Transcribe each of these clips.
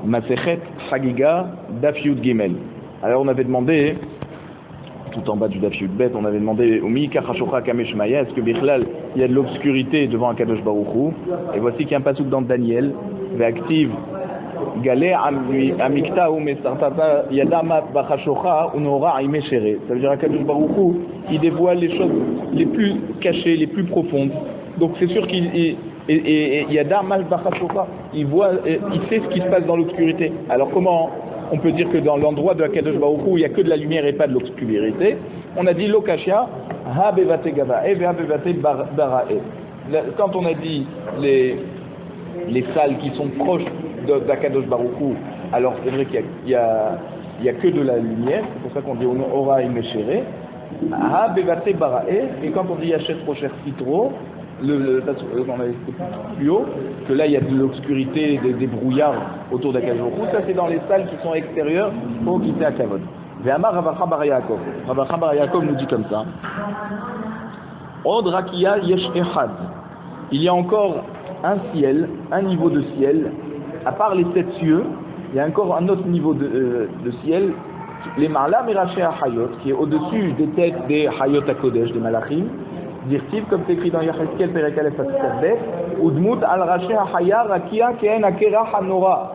Masechet Chagiga Daf Yud Gimel. Alors on avait demandé, tout en bas du Daf Yud Bet, on avait demandé Umi Kachashocha Kameshmaya, est-ce que Bichlal il y a de l'obscurité devant Akadosh Baruch Hu? Et voici qu'il y a un pasuk dans Daniel, Ve'aktiv Galé Amikta ou Mesartata Yadama Bachashocha Unora Imeshere. Ça veut dire Akadosh Baruch Hu, il dévoile les choses les plus cachées, les plus profondes. Donc c'est sûr qu'il Yadam Mal Bachashocha, il voit, il sait ce qui se passe dans l'obscurité. Alors comment on peut dire que dans l'endroit de Akadosh Baruch Hu, il n'y a que de la lumière et pas de l'obscurité? On a dit Lokashia, Ha Bevate Gavae, Vea Bevate Barae. Quand on a dit les salles qui sont proches d'Akadosh Baruch Hu, alors c'est vrai qu'il y a que de la lumière, c'est pour ça qu'on dit Ora Imeshere. Ha Bevate Barae, et quand on dit Yachet Rocher Citro, on avait expliqué plus haut, que là il y a de l'obscurité, des brouillards autour d'Akadosh Baruch Hu, ça c'est dans les salles qui sont extérieures pour quitter Akavod. Ve'amar Ravacha Bar Yaakov. Ravacha Bar Yaakov nous dit comme ça. Od Rakia Yesh Echad. Il y a encore un ciel, un niveau de ciel, à part les 7 cieux, il y a encore un autre niveau de ciel, les Marla Meraché Hayot, qui est au-dessus des têtes des Hayot HaKodesh, des Malachim. Dirtiv, comme c'est écrit dans Yecheskel Perek Aleph Pasuk, Udmut al Raché Haya Rakia Keen Akera Hanora.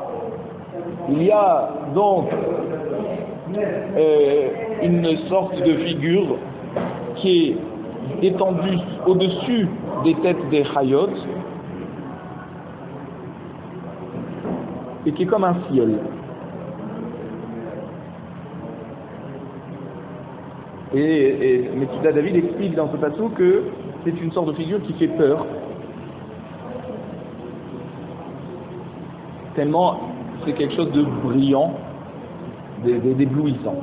Il y a donc une sorte de figure qui est étendue au-dessus des têtes des Hayot et qui est comme un ciel. Et Metsuda David explique dans ce passage que c'est une sorte de figure qui fait peur, tellement c'est quelque chose de brillant, d'éblouissant.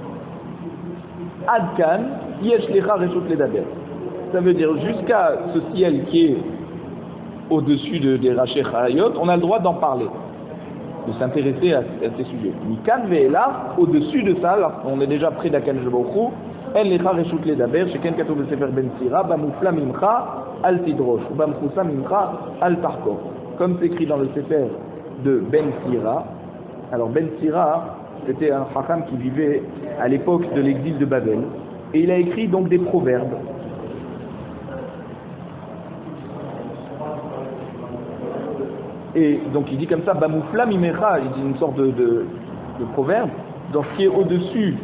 Adkan, yesh lecha reshut ledaber. Ça veut dire jusqu'à ce ciel qui est au-dessus des Raché Hayot, on a le droit d'en parler, de s'intéresser à ces sujets. Mikan ve'ela, au-dessus de ça, alors on est déjà près d'Akadosh Baruch Hu. En lecha reshut ledaber, sheken katuv besefer Ben Sira, bamufla mimcha al tidrosh, bamchusa mimcha al tarkor. Comme c'est écrit dans le sefer de Ben Sira. Alors Ben Sira, c'était un chacham qui vivait à l'époque de l'exil de Babel, et il a écrit donc des proverbes. Et donc il dit comme ça, bamufla mimcha, il dit une sorte de proverbe, dans ce qui est au-dessus.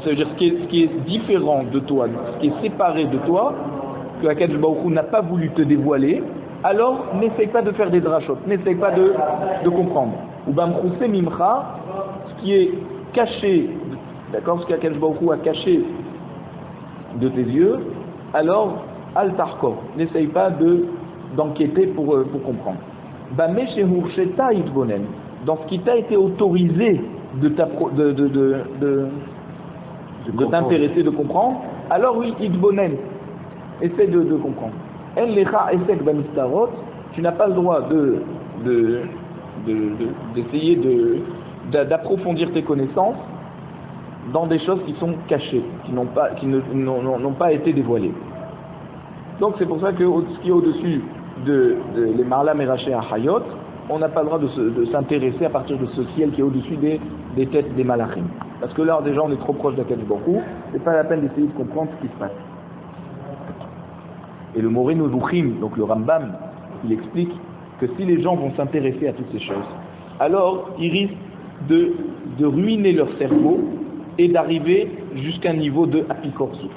Ça veut dire ce qui est différent de toi, ce qui est séparé de toi, que Akadosh Baruch Hu n'a pas voulu te dévoiler, alors n'essaye pas de faire des drachot, n'essaye pas de comprendre. Ou bamchousé mimcha, ce qui est caché, d'accord, ce qu'Akadosh Baruch Hu a caché de tes yeux, alors al tarkor, n'essaye pas d'enquêter pour comprendre. Bameshehur sheta itbonen, dans ce qui t'a été autorisé de t'intéresser, de comprendre, alors oui, itbonen, essaie de comprendre. En lecha esek bamistarot, tu n'as pas le droit d'essayer d'approfondir tes connaissances dans des choses qui sont cachées, qui n'ont pas été dévoilées. Donc c'est pour ça que ce qui est au-dessus de les Marla Meraché Hayot, on n'a pas le droit de s'intéresser à partir de ce ciel qui est au-dessus des têtes des Malachim. Parce que là déjà on est trop proche d'Akadosh Baruch Hu, c'est pas la peine d'essayer de comprendre ce qui se passe. Et le Moreno Duchim, donc le Rambam, il explique que si les gens vont s'intéresser à toutes ces choses, alors ils risquent de ruiner leur cerveau et d'arriver jusqu'à un niveau de apikorsut.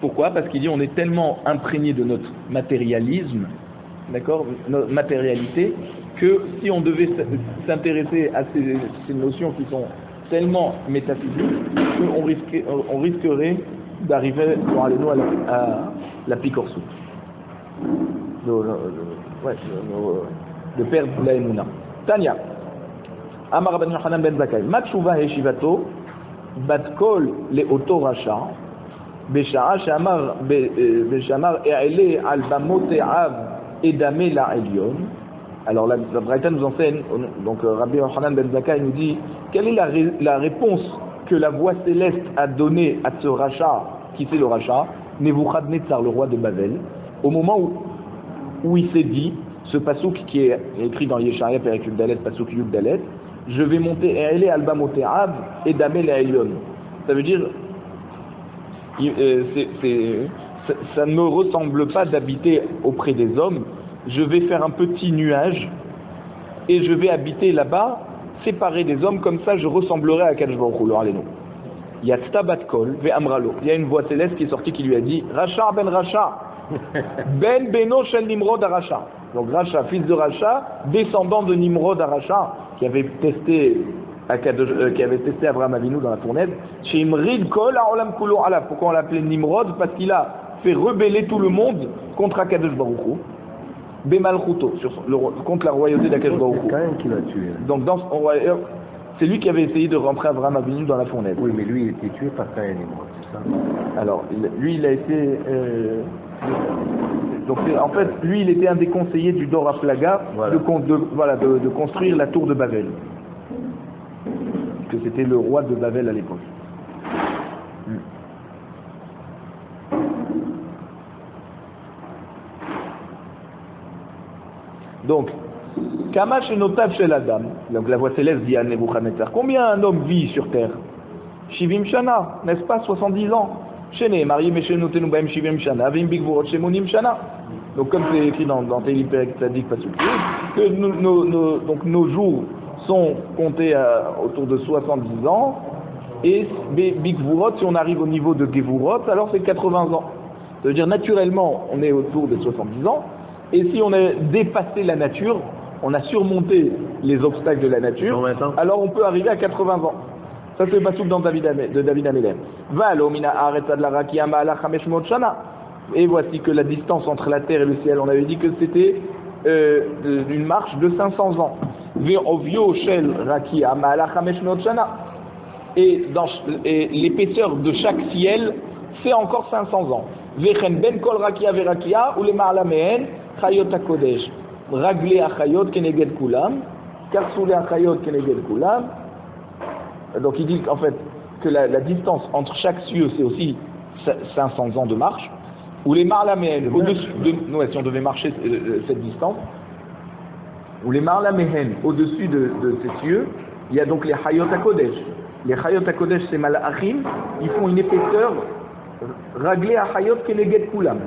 Pourquoi? Parce qu'il dit on est tellement imprégné de notre matérialisme, d'accord, notre matérialité, que si on devait s'intéresser à ces notions qui sont tellement métaphysiques, on risquerait d'arriver à la picorsut, de perdre la Emouna. Tanya, Amar Rabban Yochanan ben Zakkai, Matshuva Heshivato, Batkol le Oto Rasha, Besha'a Shamar E'ele al Bamote'av Edame la Elyon. Alors la Braïta nous enseigne, donc Rabbi Yochanan ben Zakkai nous dit, quelle est la réponse que la voix céleste a donnée à ce rachat, qui c'est le rachat, Nebuchadnezzar, le roi de Babel, au moment où où il s'est dit, ce pasouk qui est écrit dans Yesharia Perek Yud Dalet, pasouk Yud Dalet, je vais monter et aller al Bamote'av et Damel et Elyon. Ça veut dire, ça ne me ressemble pas d'habiter auprès des hommes. Je vais faire un petit nuage et je vais habiter là-bas, séparé des hommes, comme ça je ressemblerai à Kadosh Baruch Hu. Il y a Tzabat Kol ve Amralo. Il y a une voix céleste qui est sortie qui lui a dit Racha ben Racha, ben Beno shel Nimrod à Racha. Donc Racha, fils de Racha, descendant de Nimrod à Racha, qui avait testé Abraham Avinu dans la fournaise. Chez Imrid Kol Aolam Kulo Alaf. Pourquoi on l'appelait Nimrod? Parce qu'il a fait rebeller tout le monde contre Akadosh Baruch Hu. Bemalchuto, contre la royauté d'Akadosh Baruch Hu. C'est quand même qui l'a tué. Donc c'est lui qui avait essayé de rentrer Abraham Avinu dans la fournaise. Oui, mais lui il était tué par Caïn et Nimrod, c'est ça? Alors, lui il a été... donc en fait, lui il était un des conseillers du Dor HaFlaga de construire la tour de Babel. Que c'était le roi de Babel à l'époque. Donc, Kamash et Notav chez la dame. Donc la voix céleste dit à Nebuchadnezzar, combien un homme vit sur terre? Shivim Shana, n'est-ce pas 70 ans? Chéné, marié Meshenotenu Baim Shivim Shana, Vim Bigvorot Shemonim Shana. Donc comme c'est écrit dans Tehillim Perek Tzadik Pasuk, que donc nos jours sont comptés autour de 70 ans, et Bigvorot, si on arrive au niveau de Gevurot, alors c'est 80 ans. Ça veut dire naturellement on est autour de 70 ans, et si on a dépassé la nature, on a surmonté les obstacles de la nature, alors on peut arriver à 80 ans. Ça c'est le pasouk de David Amelech. Et voici que la distance entre la terre et le ciel, on avait dit que c'était une marche de 500 ans. Et l'épaisseur de chaque ciel, c'est encore 500 ans. Ben kol rakia verakia ou les ma'alamehen chayot hakodesh. Raglé achayot keneged kulam, karsoulé achayot keneged kulam. Donc il dit en fait que la distance entre chaque cieux c'est aussi 500 ans de marche. Ou les marlamehen au-dessus de nous, si on devait marcher cette distance, ou les marlamehen au-dessus de ces cieux, il y a donc les chayot hakodesh. Les chayot hakodesh c'est malachim, ils font une épaisseur raglé achayot keneged kulam.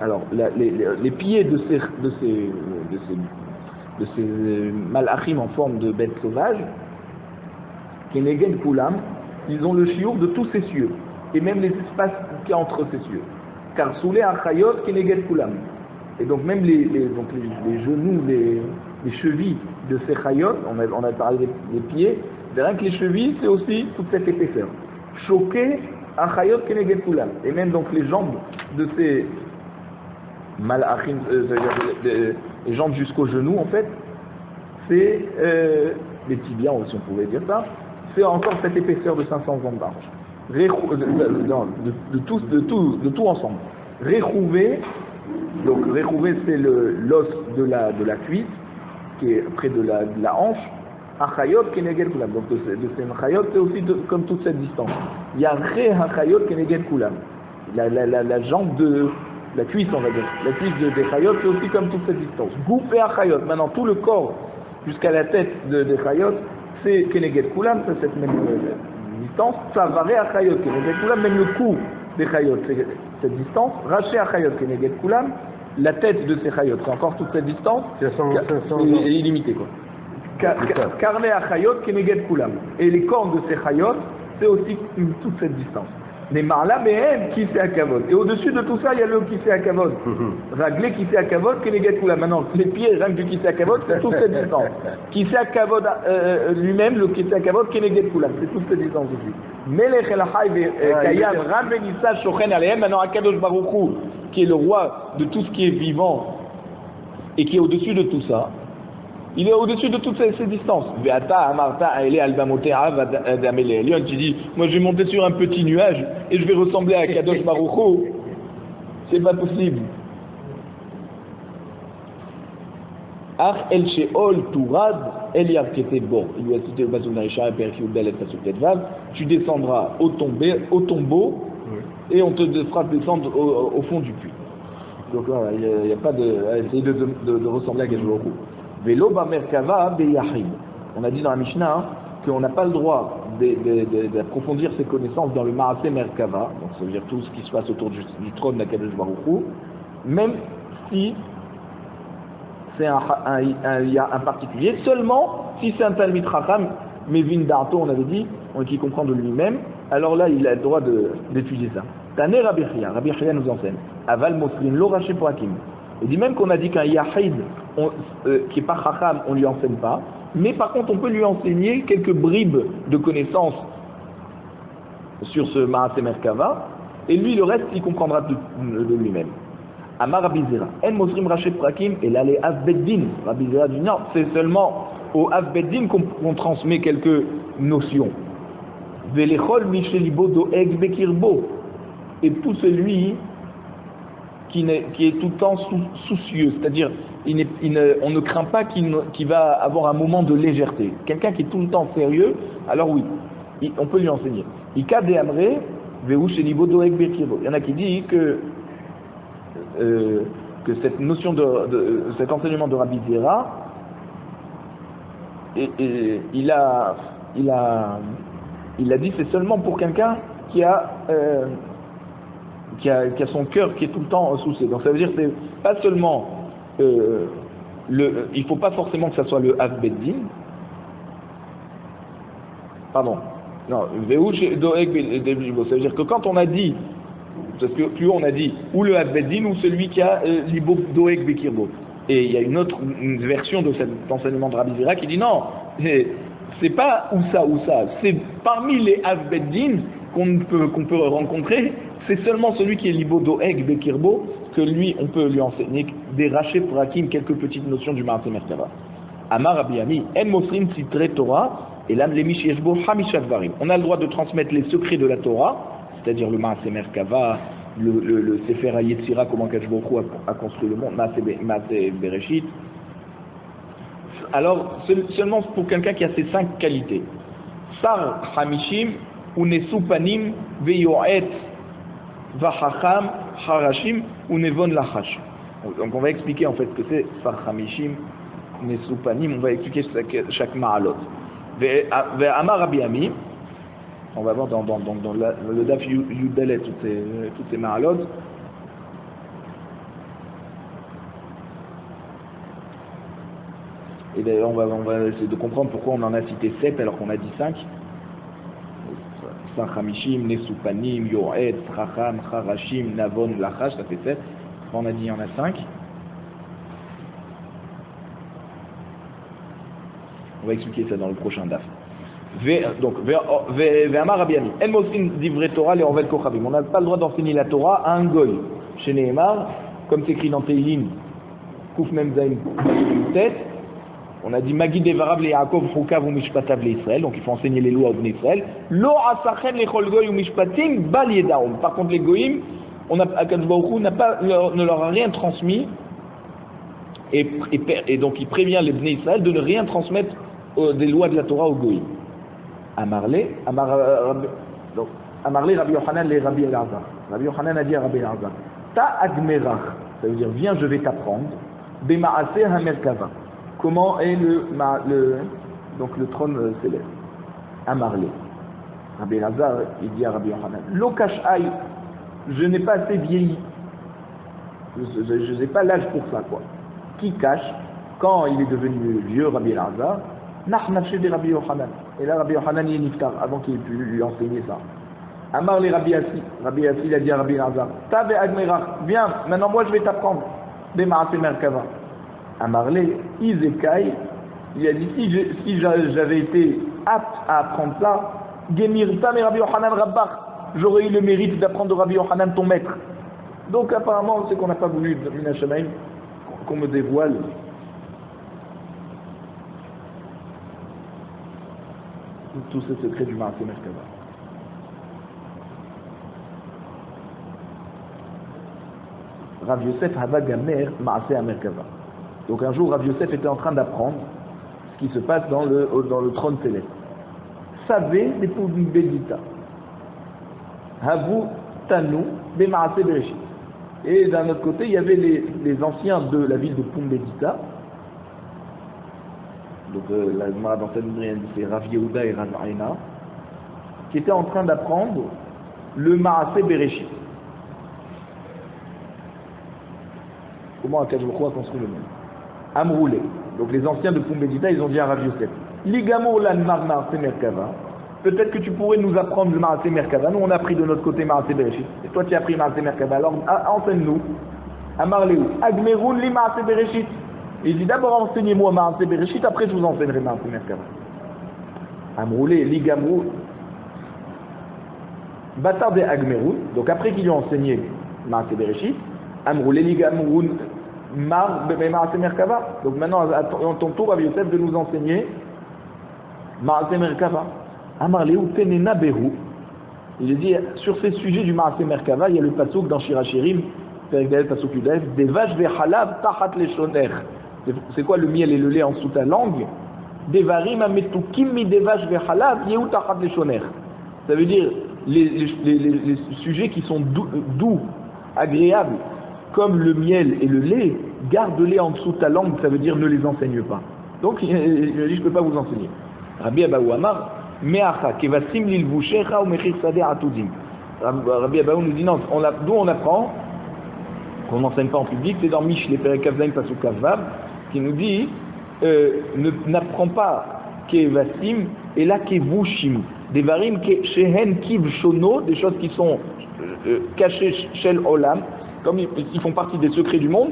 Alors, les pieds de ces malachim en forme de bêtes sauvages, Keneged Kulam, ils ont le chiour de tous ces cieux, et même les espaces qu'il y a entre ces cieux. Car Soulé Achayot Keneged Kulam. Et donc, même les genoux, les chevilles de ces chayot, on a parlé des pieds, rien que les chevilles, c'est aussi toute cette épaisseur. Choqué Achayot Keneged Kulam. Et même donc les jambes de ces malachim, les jambes jusqu'aux genoux en fait, c'est les tibias si on pouvait dire ça, c'est encore cette épaisseur de 500 ans de marche. De tout ensemble. Réchouvé, donc réchouvé c'est l'os de la cuisse qui est près de la hanche. Achayot keneged kulam. Donc de ces chayot c'est aussi comme toute cette distance. Il y a ré achayot keneged kulam. La jambe de la cuisse, on va dire. La cuisse des chayot, c'est aussi comme toute cette distance. Gouf et achayot. Maintenant, tout le corps, jusqu'à la tête des chayot, c'est keneged kulam, c'est cette même distance. Savaré achayot, keneged kulam, même le cou des chayot, c'est cette distance. Raché achayot, keneged kulam, la tête de ces chayot, c'est encore toute cette distance. C'est illimité, quoi. Karné achayot, keneged kulam. Et les cornes de ces chayot, c'est aussi toute cette distance. Mais Marla Mehen qui c'est à Kavod. Et au-dessus de tout ça, il y a le qui c'est à Kavod. Raglé qui c'est à Kavod, Keneged Kula. Maintenant, les pieds, rien que du qui c'est à Kavod, c'est toute cette distance. Qui c'est à Kavod lui-même, le qui c'est à Kavod, Keneged Kula. C'est toute cette distance aussi. Melech El Hayv Kayam Ram Benissa Shochen Alehem. Maintenant, Akadosh Baruch Hu, qui est le roi de tout ce qui est vivant et qui est au-dessus de tout ça. Il est au-dessus de toutes ces distances. Ve'ata amarta aele albamote'av adamele Elion. Tu dis, moi je vais monter sur un petit nuage et je vais ressembler à Kadosh Baruch Hu. C'est pas possible. Ach el sheol turad el yarkete bo. Il lui a cité au Basou Narisha, Perek Yud Dalet Pasuk Tetvav. Tu descendras au tombeau et on te fera descendre au fond du puits. Donc voilà, il n'y a pas de essayer de ressembler à Kadosh Baruch Hu. Velo ba merkava be yachid. On a dit dans la Mishnah hein, qu'on n'a pas le droit d'approfondir ses connaissances dans le Maaseh Merkava, donc ça veut dire tout ce qui se passe autour du trône d'Akadosh Baruch Hu, même si c'est un particulier, seulement si c'est un Talmid Chacham, Mevin Darto, on avait dit, qui comprend de lui-même, alors là il a le droit d'étudier ça. Tané Rabbi Chia nous enseigne, Aval Mosrin Lo Raché Poakim. Il dit même qu'on a dit qu'un Yahid qui n'est pas Chacham, on ne lui enseigne pas, mais par contre on peut lui enseigner quelques bribes de connaissances sur ce Maaseh Merkava, et lui le reste il comprendra de lui-même. Amar Rabbi Zera, En Mosrim Raché Prakim, et là les Avbeddin. Rabbi Zera dit non, c'est seulement au Avbeddin qu'on transmet quelques notions. Velechol Michelibo Doeg Bekirbo, et tout celui qui est tout le temps soucieux, c'est-à-dire on ne craint pas qu'il va avoir un moment de légèreté. Quelqu'un qui est tout le temps sérieux, alors oui, on peut lui enseigner. Ika de Amre, Veu Shelibo Doeg Bekirbo. Il y en a qui disent que cette notion cet enseignement de Rabbi Zera, il a dit c'est seulement pour quelqu'un qui a son cœur qui est tout le temps soucié. Donc ça veut dire que c'est pas seulement il faut pas forcément que ça soit le Avbeddin. Pardon. Non, ça veut dire que quand on a dit, parce que plus haut on a dit ou le Avbeddin ou celui qui a l'Ibo Doeg Bekirbo. Et il y a une version de cet enseignement de Rabbi Zera qui dit non, c'est pas ou ça, c'est parmi les Avbeddin qu'on peut rencontrer, c'est seulement celui qui est l'Ibo Doeg Bekirbo que lui, on peut lui enseigner des rachets prakim, quelques petites notions du Maaseh Merkava. Amar Rabbi Ami, En Mosrim Sitre Torah, et là, les Mishieshbo Hamisha Dvarim. On a le droit de transmettre les secrets de la Torah, c'est-à-dire le Maaseh Merkava, le Sefer HaYetzira, comment Kadosh Baruch Hu a construit le monde, Maaseh Bereshit. Alors, seulement pour quelqu'un qui a ces 5 qualités. Sar Hamishim, Unesu Panim, Veyoet, Vachacham, Harashim, Unevon Lachash. Donc on va expliquer en fait ce que c'est Sar Hamishim, Unesu Panim, on va expliquer chaque Ma'alot. Ve'amar Rabbi Ami, on va voir dans le Daf Yudalet toutes ces Ma'alot. Et d'ailleurs on va essayer de comprendre pourquoi on en a cité 7 alors qu'on a dit 5. Sachamishim, Nesupanim, Yoet, Racham, Charashim, Navon, Lachash, ça fait 7. On a dit il y en a 5. On va expliquer ça dans le prochain Daf. Donc, Ve'amar Rabbi Ami, El Mosin d'Ivre Torah les Orvel Kochavim. On n'a pas le droit d'enseigner la Torah à un goy. Chez Nehemar, comme c'est écrit dans Tehillim, Kouf Mem Zayin, tête. On a dit Magid Devarab le Yaakov Chukav ou Mishpatav le Israël, donc il faut enseigner les lois au Bnei Israël. Lo Asachem le Chol Goy ou Mishpatim Bal Yedaum. Par contre les goyim, Akadosh Baruch Hu ne leur a rien transmis, et donc il prévient les Bnei Israël de ne rien transmettre des lois de la Torah aux goyim. Amarle Rabbi Yochanan le Rabbi Elazar. Rabbi Yochanan a dit à Rabbi Elazar, Ta Agmerach, ça veut dire viens je vais t'apprendre, Bemaaseh HaMerkava. Comment est donc le trône céleste? Amarle. Rabbi Elazar, il dit à Rabbi Yochanan, Lo Kash'ai, je n'ai pas assez vieilli. Je n'ai pas l'âge pour ça, quoi. Qui cache, quand il est devenu vieux, Rabbi Elazar, Nachnaché de Rabbi Yochanan. Et là, Rabbi Yochanan est niftar, avant qu'il ait pu lui enseigner ça. Amar le Rabbi Assi. Rabbi Assi, il a dit à Rabbi Elazar, Tabe Agmerach, viens, maintenant moi je vais t'apprendre. Bemaaseh Merkava. Amarle, Izekai, il a dit si j'avais été apte à apprendre ça, Gemirta mais Rabbi Yochanan Rabbach, j'aurais eu le mérite d'apprendre de Rabbi Yochanan ton maître. Donc apparemment, c'est qu'on n'a pas voulu, Mina Shamaim, qu'on me dévoile tous ces secrets du Maaseh Merkava. Rav Yosef Hava Gamer Maaseh Merkava. Donc un jour, Rav Yosef était en train d'apprendre ce qui se passe dans le trône céleste. Savez les Bedita. Havu Tanu Bemaaseh Bereshit. Et d'un autre côté, il y avait les anciens de la ville de Pumbedita. Donc la Gemara dans Sanhedrin, c'est Rav Yehuda et Rav Aina, qui étaient en train d'apprendre le Maaseh Bereshit. Comment Akadosh Baruch Hu a construit le monde. Amroulé. Donc les anciens de Pumbedita, ils ont dit à Rav Yosef, Ligamo lan Maaseh Merkava. Peut-être que tu pourrais nous apprendre le Maaseh Merkava. Nous, on a appris de notre côté Maaseh Bereshit. Et toi, tu as appris Maaseh Merkava. Alors, enseigne-nous. Amarleu. Agmeroun li Maaseh Bereshit. Il dit d'abord enseignez-moi Maaseh Bereshit, après je vous enseignerai Maaseh Merkava. Amroulé, li Gamrou. Batar de Agmeroun. Donc, après qu'ils lui ont enseigné Maaseh Bereshit, Amroulé, li Gamroun, Maaseh Merkava. Donc, maintenant, à ton tour, Rav Yosef, de nous enseigner Maaseh Merkava. Amarleu tenena behu. Il dit sur ces sujets du Maaseh Merkava, il y a le pasuk dans Shirachirim, pasuk Yudef, des vaches vechalav tachat leshoner. C'est quoi le miel et le lait en dessous ta langue? Devarim ametukim mi des vaches vechalav yehu tachat leshoner. Ça veut dire les sujets qui sont doux, agréables, comme le miel et le lait, garde-les en dessous ta langue. Ça veut dire ne les enseigne pas. Donc il dit je ne peux pas vous enseigner. Rabbi Abaou Amar. Meacha kevasim lilvushecha ou mechir sadeh atudim. Rabbi Abaou nous dit non, d'où on apprend qu'on n'enseigne pas en public, c'est dans Mishle Perek Kavzaim Pasuk Kavav qui nous dit n'apprends pas kevasim et là kevushim des varim shehen kiv shono, des choses qui sont cachées shel olam, comme ils font partie des secrets du monde.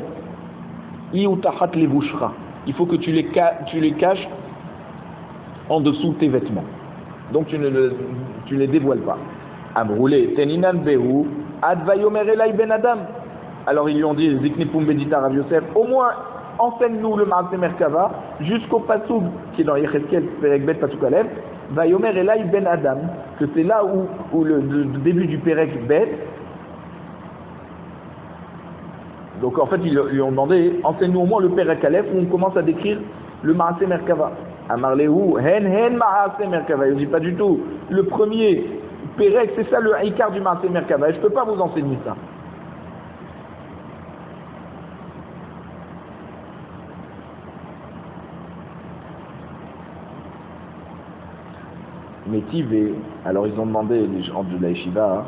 Iutachat levushra, il faut que tu les caches en dessous de tes vêtements. Donc tu ne les dévoiles pas. Amroulé, teninan behu, advayomer elai ben adam. Alors ils lui ont dit, Zikni Pumbedita Rav Yosef, au moins enseigne-nous le Maaseh Merkava jusqu'au pasuk qui est dans Yecheskel Perek Bet Pasuk Aleph, vayomer elai ben adam, que c'est là où le début du Perek Bet. Donc en fait ils lui ont demandé, enseigne-nous au moins le Perek Aleph où on commence à décrire le Maaseh Merkava. Amarlehu, hen Maaseh Merkava. Il dit pas du tout. Le premier Pérec, c'est ça le Haïkar du Maaseh Merkava. Je ne peux pas vous enseigner ça. Métivé. Alors ils ont demandé les gens de la Yeshiva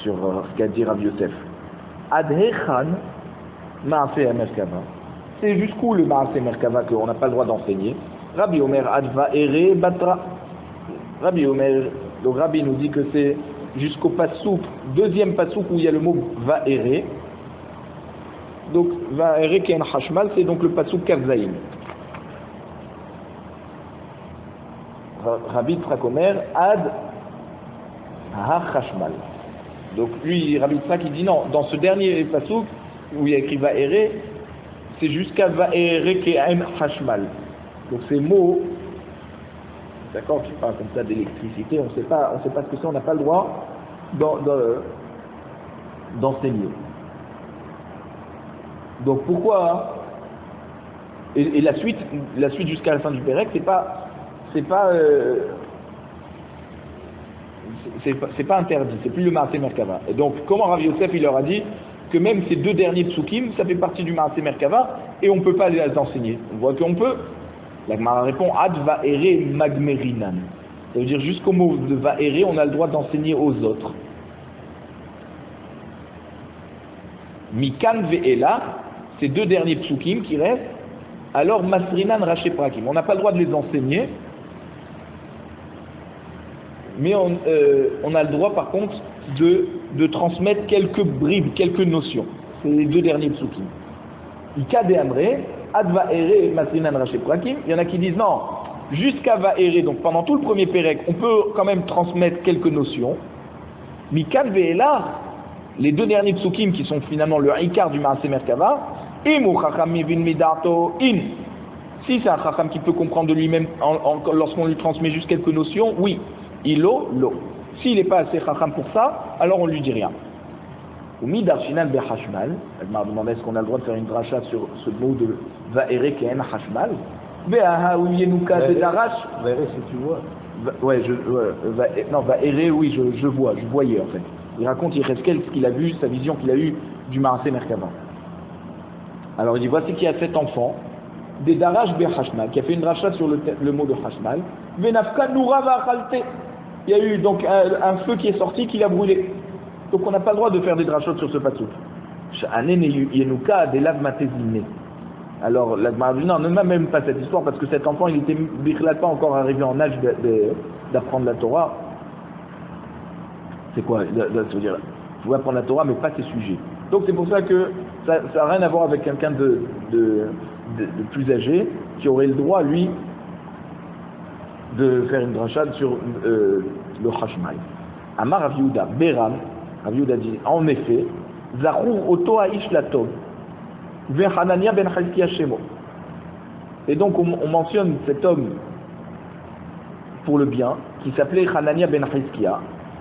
sur ce qu'a dit Rav Yosef. Adhechan Maaseh Merkava. C'est jusqu'où le Maaseh Merkava qu'on n'a pas le droit d'enseigner. Rabbi Omer Adva Ere Batra. Rabbi Omer, donc Rabbi nous dit que c'est jusqu'au pasouk, deuxième pasouk où il y a le mot Va Ere. Donc Va Ere qui est un hashmal, c'est donc le pasouk Kavzaïm. Rabbi Tzrak Omer Ad Ha Hashmal. Donc lui, Rabbi Tzrak, il dit non, dans ce dernier pasouk où il y a écrit Va Ere, c'est jusqu'à Va Ere qui est un hashmal. Donc ces mots, d'accord, qui parlent comme ça d'électricité, on ne sait pas ce que c'est, on n'a pas le droit d'enseigner. Donc pourquoi et la suite jusqu'à la fin du Pérec, c'est pas interdit, c'est plus le Maaseh Merkava. Et donc comment Rav Yosef il leur a dit que même ces deux derniers psukim, ça fait partie du Maaseh Merkava et on ne peut pas les enseigner. On voit qu'on peut. La Gemara répond Ad va ere magmerinan. Ça veut dire jusqu'au mot de va ere, on a le droit d'enseigner aux autres. Mikan ve'ela, ces deux derniers psukim qui restent, alors masrinan raché prakim. On n'a pas le droit de les enseigner, mais on a le droit par contre de transmettre quelques bribes, quelques notions. C'est les deux derniers psukim. Ika de Amre, Ad va ere masrinan raché prakim. Il y en a qui disent non, jusqu'à va ere, donc pendant tout le premier pérec, on peut quand même transmettre quelques notions. Mikan ve'ela, les deux derniers psukim qui sont finalement le haïkar du Maaseh Merkava, imu chacham mivin midato in. Si c'est un chacham qui peut comprendre de lui-même lorsqu'on lui transmet juste quelques notions, oui. Ilo, lo. S'il n'est pas assez chacham pour ça, alors on ne lui dit rien. Ou midarshinan be hashmal. Elle m'a demandé est-ce qu'on a le droit de faire une dracha sur ce mot de va'ere qui est un hashmal. Ve'aha ou yenuka de darash. Va'ere, si tu vois. Ouais, non, va'ere, oui, je vois, je voyais en fait. Il raconte Yecheskel ce qu'il a vu, sa vision qu'il a eue du Maaseh Merkava. Alors il dit, voici qu'il y a 7 enfants, des Darash Hashmal, qui a fait une dracha sur le mot de Hashmal, Venafka Noura Va'achalte. Il y a eu donc un feu qui est sorti, qui l'a brûlé. Donc on n'a pas le droit de faire des drachot sur ce pasouk. Alors la Gemara dit non, ne m'a même pas cette histoire parce que cet enfant il était pas encore arrivé en âge d'apprendre la Torah. C'est quoi? Ça veut dire, il faut apprendre la Torah mais pas ses sujets. Donc c'est pour ça que ça n'a rien à voir avec quelqu'un de plus âgé qui aurait le droit lui de faire une drachade sur le Hashmal. Amar Rav Yehuda Beram, Rav Yehuda dit en effet Zachur Oto Aish Latov Hanania ben Chazkia Shemo. Et donc on mentionne cet homme pour le bien qui s'appelait Hanania ben Chazkia.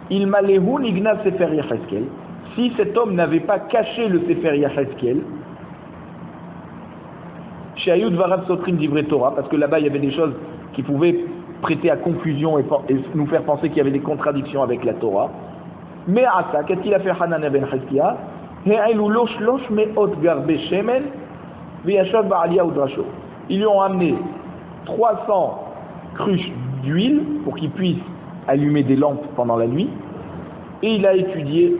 Il malehu nigna Sefer Yecheskel. Si cet homme n'avait pas caché le Sefer Yecheskel, chez Ayud Varav Sotrim d'Ivre Torah, parce que là-bas il y avait des choses qui pouvaient prêter à confusion et nous faire penser qu'il y avait des contradictions avec la Torah. Mais à ça, qu'est-ce qu'il a fait Hanania ben Chazkia? Ils lui ont amené 300 cruches d'huile pour qu'il puisse allumer des lampes pendant la nuit. Et il a étudié,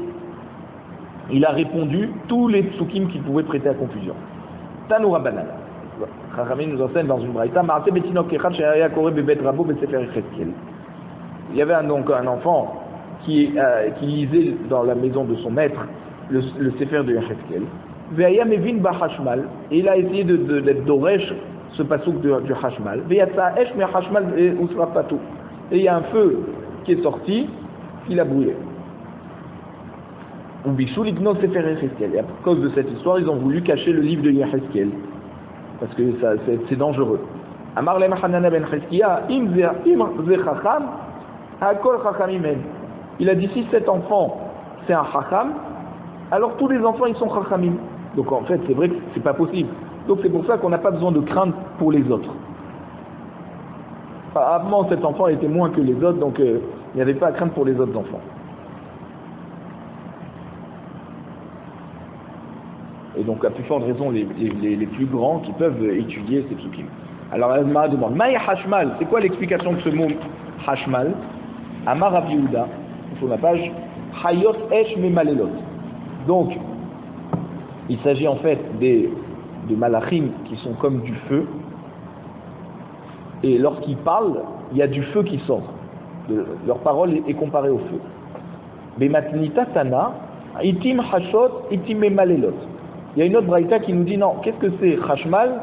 il a répondu tous les psukim qui pouvaient prêter à confusion. Tanoura Banana. Chachamim nous enseigne dans une braïta, il y avait donc un enfant qui lisait dans la maison de son maître le Sefer de Yecheskel. Et il a essayé d'être Doresh, ce pasouk du Hashmal. Et il y a un feu qui est sorti, il a brûlé. Et à cause de cette histoire, ils ont voulu cacher le livre de Yecheskel. Parce que c'est dangereux. Amar le Hanania ben Chazkia, il a dit si cet enfant c'est un chacham, alors tous les enfants ils sont chachamim. Donc en fait c'est vrai que c'est pas possible. Donc c'est pour ça qu'on n'a pas besoin de craindre pour les autres. Avant cet enfant était moins que les autres, donc il n'y avait pas à craindre pour les autres enfants. Et donc à plus forte raison les plus grands qui peuvent étudier ces psukim. Alors la Gemara demande Maï Hashmal, c'est quoi l'explication de ce mot Hashmal? Amar Rav Yehuda, sur la page Hayot Esh Memalelot. Donc il s'agit en fait de malachim qui sont comme du feu, et lorsqu'ils parlent il y a du feu qui sort. Leur parole est comparée au feu. Bematnita Tana Itim Hashot Itim Memalelot. Il y a une autre braïta qui nous dit non, qu'est-ce que c'est Hashmal?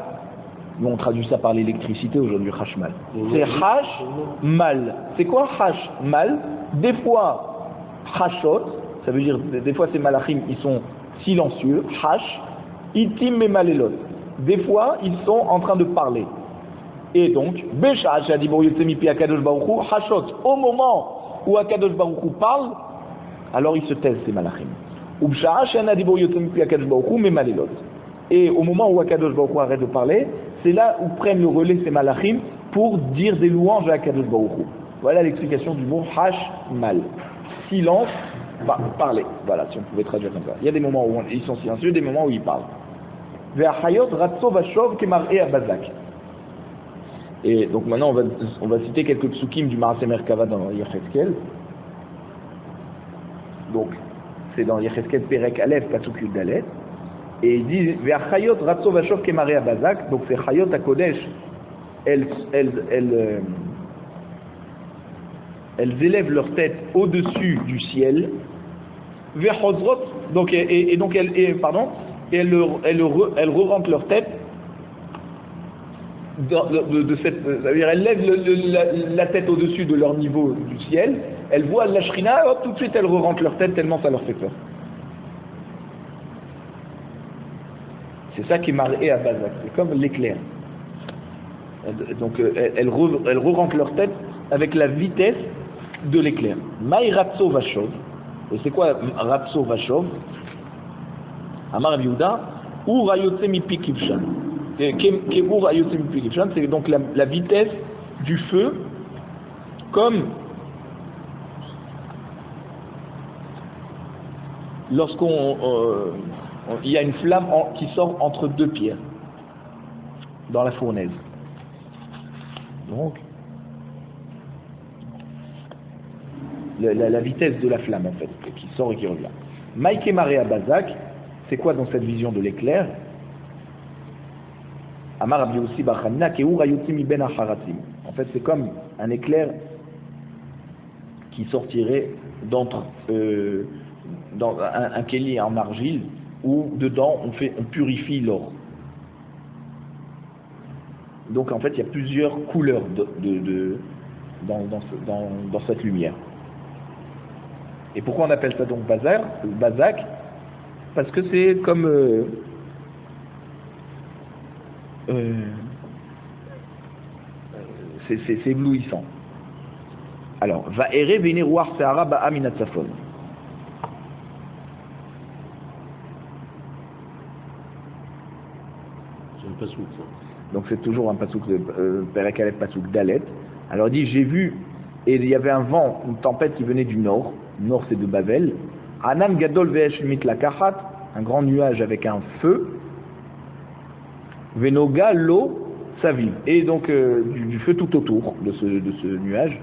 Nous on traduit ça par l'électricité aujourd'hui, Hashmal. C'est Hashmal. C'est quoi Hashmal? Des fois Hashot, ça veut dire des fois ces malachim ils sont silencieux, Hash, Itim Memalelot. Des fois ils sont en train de parler. Et donc, Beshash Adibor Yotsemi Pi Akadosh Baruch Hu, Hashot, au moment où Akadosh Baruch Hu parle, alors ils se taisent ces malachim. Et au moment où Akadosh Baruch Hu arrête de parler, c'est là où prennent le relais ces malachim pour dire des louanges à Akadosh Baruch Hu. Voilà l'explication du mot Hashmal. Silence, parler. Voilà, si on pouvait traduire comme ça. Il y a des moments où ils sont silencieux, des moments où ils parlent. Et donc maintenant on va citer quelques psukim du Maaseh Merkava dans Yecheskel. Donc c'est dans Yecheskel Perek Aleph, Pasuk Yud Dalet, et il dit Ve'achayot ratso vashov kemare abazak. Donc c'est Chayot HaKodesh, elles élèvent leur tête au-dessus du ciel. Ve'chozrot, donc elles re-rentrent leur tête de cette, c'est-à-dire elles lèvent la tête au-dessus de leur niveau du ciel, elles voient la shrina, hop, tout de suite elles re-rentrent leur tête tellement ça leur fait peur. C'est ça qui est marqué à Bazak, c'est comme l'éclair. Donc elles re-rentrent leur tête avec la vitesse de l'éclair. Maï Ratso Vashov, et c'est quoi Ratso Vashov? Amar Rav Yehuda, ou Rayotse Mipi Kivshan. C'est donc la vitesse du feu il y a une flamme qui sort entre deux pierres dans la fournaise. Donc, la vitesse de la flamme en fait, qui sort et qui revient. Maïke Maréa Bazak, c'est quoi dans cette vision de l'éclair? Amar Rabbi Yossi bar Chanina Keur Hayotzim Miben Hacharatim. En fait, c'est comme un éclair qui sortirait d'entre dans un kéli en argile où dedans on purifie l'or. Donc en fait, il y a plusieurs couleurs dans cette lumière. Et pourquoi on appelle ça donc Bazak? Parce que c'est comme c'est éblouissant. Alors, va ere vene ruach se'ara ba'a min hatzafon. C'est un pasouk, ça. Donc c'est toujours un pasouk de Perek Aleph pasouk Dalet. Alors il dit, j'ai vu, et il y avait un vent, une tempête qui venait du nord. Nord c'est de Babel. Anan gadol ve'esh mitlakachat, un grand nuage avec un feu. Venoga l'eau saviv, et donc du feu tout autour de ce nuage.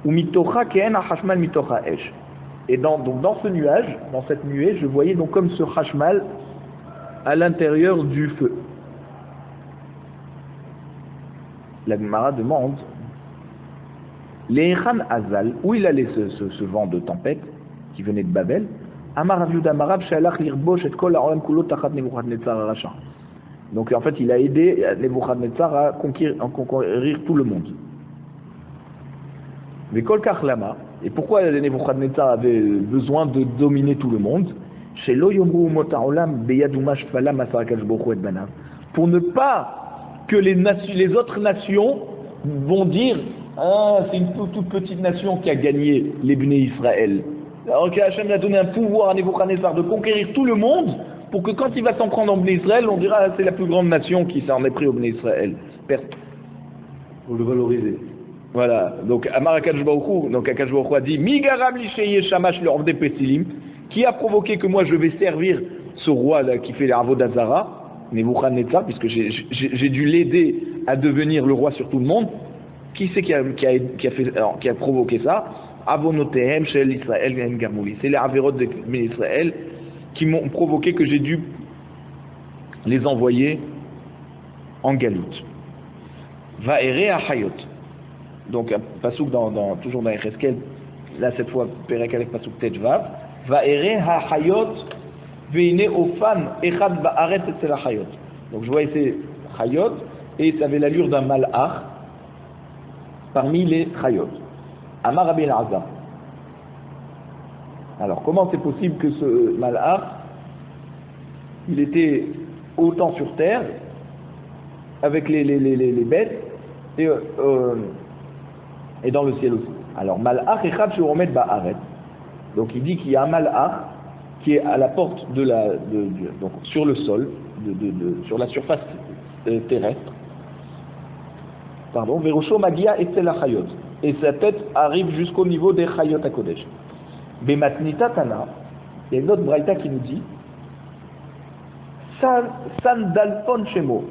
Ou mitocha kehen hachmal mitocha esh. Et donc dans ce nuage, dans cette nuée, je voyais donc comme ce hachmal à l'intérieur du feu. La Gemara demande Le'echan Azal, où il allait ce vent de tempête qui venait de Babel? Amar Rav Yehuda Marab she'alach lirbosh et kol ha'olam kulo tachat Nebuchadnezzar haracha. Donc en fait, il a aidé Nebuchadnezzar à conquérir tout le monde. Mais kol kach lama, et pourquoi Nebuchadnezzar avait besoin de dominer tout le monde? Shelo yomru umot ha'olam beyad uma shfala masar HaKadosh Baruch Hu et banav. Pour ne pas que les autres nations vont dire c'est une toute petite nation qui a gagné les Bnei Israël. Alors qu'Hachem a donné un pouvoir à Nebuchadnezzar de conquérir tout le monde pour que quand il va s'en prendre en Bnei Israël, on dira c'est la plus grande nation qui s'en est pris au Bnei Israël. Pour le valoriser. Voilà, donc Amar HaKadosh Baruch Hu, donc HaKadosh Baruch Hu a dit Migaram lisheye shamash le'ovdei Petilim, qui a provoqué que moi je vais servir ce roi là qui fait les Avodah Zara, Nebuchadnezzar, puisque j'ai dû l'aider à devenir le roi sur tout le monde. Qui c'est qui a provoqué ça? Avonotehem shel Israël v'en garmouli. C'est les Averot d'Israël qui m'ont provoqué que j'ai dû les envoyer en galoute. Va'ere hachayot. Donc un pasouk toujours dans Yecheskel, là cette fois Perek Aleph pasouk Tejvav. Va'ere hachayot veine ofan echad ba'aret etzel hachayot. Donc je voyais ces chayot et ça avait l'allure d'un malach parmi les chayot. Amar Rabbi Elazar. Alors comment c'est possible que ce malach il était autant sur terre avec les bêtes et dans le ciel aussi? Alors malach echad sheromet ba'aret. Donc il dit qu'il y a un malach qui est à la porte donc sur le sol, sur la surface terrestre. Pardon, Verosho Magia Etzel HaChayot. Et sa tête arrive jusqu'au niveau des Chayot HaKodesh. Bematnita Tana, il y a une autre braïta qui nous dit Sandalphon Shemo.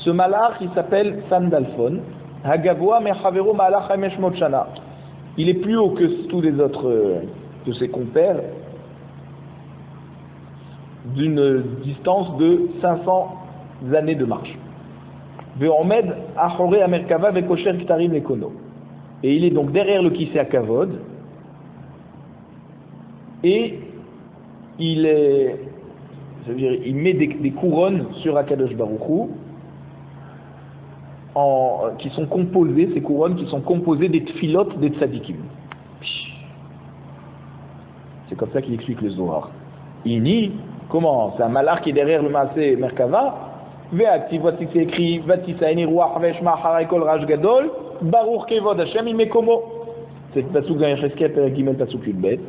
Ce malach, il s'appelle Sandalphon. Hagavoa Mechavero Malach Hameshmot Shana. Il est plus haut que tous les autres de ses compères, d'une distance de 500 années de marche. Ve'omed achore amerkava ve'kosher ktarim lekono. Et il est donc derrière le kissé à kavod, et il met des couronnes sur Akadosh Baruch Hu, qui sont composées, ces couronnes qui sont composées des tfilotes des tzadikim. C'est comme ça qu'il explique le Zohar. Ini, comment? C'est un malach qui est derrière le Maaseh Merkava. Ve'ati, voici c'est écrit, Vatisaini ruach veshma harai kol raj gadol, baruch kevod Hashem imekomo. C'est pasuk dans Yecheskel Perek Gimel pasuk Yudbet,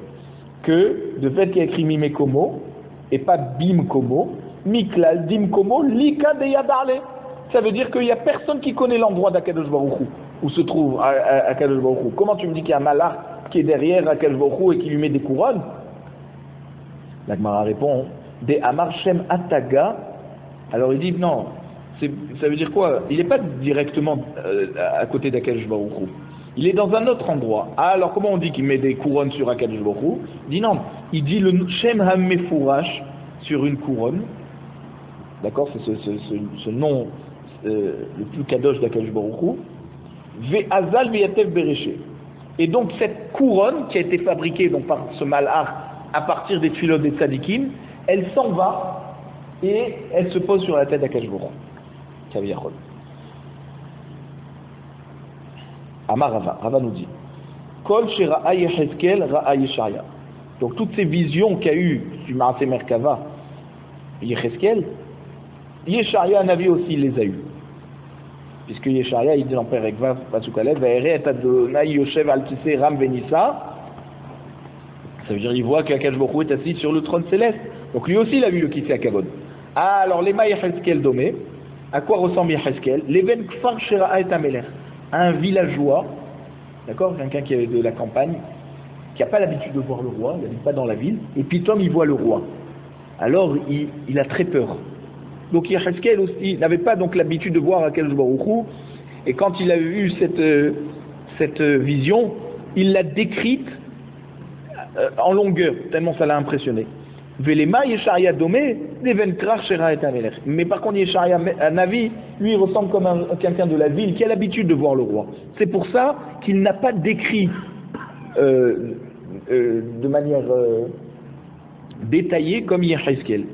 que de fait qu'il y a écrit mimekomo et pas bimkomo, miklal dimkomo lika de yadarle. Ça veut dire qu'il n'y a personne qui connaît l'endroit d'Akadosh Baruch Hu, où se trouve Akadosh Baruch Hu. Comment tu me dis qu'il y a un malach qui est derrière Akadosh Baruch Hu et qui lui met des couronnes? La Gemara répond, des Amar Shem Ataga. Alors il dit non, ça veut dire quoi? Il n'est pas directement à côté d'Akadosh Baruch Hu. Il est dans un autre endroit. Ah, alors comment on dit qu'il met des couronnes sur Akadosh Baruch Hu? Il dit non, il dit le Shem HaMefourash sur une couronne. D'accord? C'est ce nom le plus kadosh d'Akadosh Baruch Hu. Ve'azal ve'yatev bereché. Et donc cette couronne qui a été fabriquée donc, par ce malach à partir des tfilotes des tzadikim, elle s'en va et elle se pose sur la tête d'Akadosh Baruch Hu. Kaviyachol. Amar Rava. Rava nous dit Kol shera'a Yecheskel ra'a Yeshaya. Donc toutes ces visions qu'a eu du Maaseh Merkava Yecheskel, Yeshaya Navi aussi les a eues. Puisque Yeshaya, il dit dans Perek Vav, Pasuk Aleph, Va'ere et Adonai Yoshev al Kisei Ram Venissa. Ça veut dire il voit qu'Akadosh Baruch Hu est assis sur le trône céleste. Donc lui aussi il a vu le Kisei Akavod. Ah, alors les Ma Yecheskel Domé, à quoi ressemble Yecheskel? Leven Kfar Shera'a et Amelech. Un villageois, d'accord, quelqu'un qui est de la campagne, qui n'a pas l'habitude de voir le roi, il n'habite pas dans la ville, et puis Tom il voit le roi. Alors il a très peur. Donc Yecheskel aussi n'avait pas donc l'habitude de voir Akadosh Baruch Hu, et quand il a eu cette vision, il l'a décrite en longueur, tellement ça l'a impressionné. Velema Yesharia Domé, Leven Krach Shera et Amelech. Mais par contre Yesharia Navi, lui il ressemble comme quelqu'un de la ville qui a l'habitude de voir le roi. C'est pour ça qu'il n'a pas décrit de manière détaillée comme Yecheskel.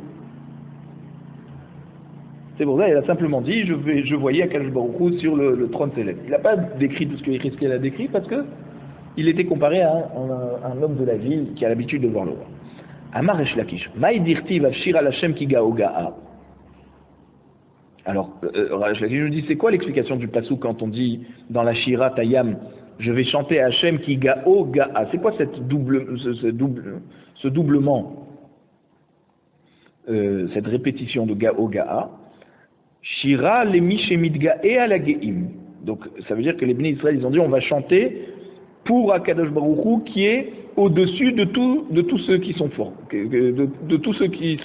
C'est pour ça qu'il a simplement dit je voyais Akadosh Baruch Hu sur le trône céleste. Il n'a pas décrit tout ce que Yecheskel a décrit parce que il était comparé à un homme de la ville qui a l'habitude de voir le roi. Amar Resh Lakish, Maï dirtiv avshir al Hashem ki ga'a. Alors, Resh Lakish nous dit c'est quoi l'explication du pasuk quand on dit dans la Shira Tayam je vais chanter à Hashem ki ga'o ga'a. C'est quoi ce doublement, cette répétition de ga'o ga'a? Shira lemi shemit ga'e ala ge'im. Donc ça veut dire que les Bnei Israël ils ont dit on va chanter pour Akadosh Baruch Hu qui est au-dessus de tous ceux qui sont forts, de tous ceux qui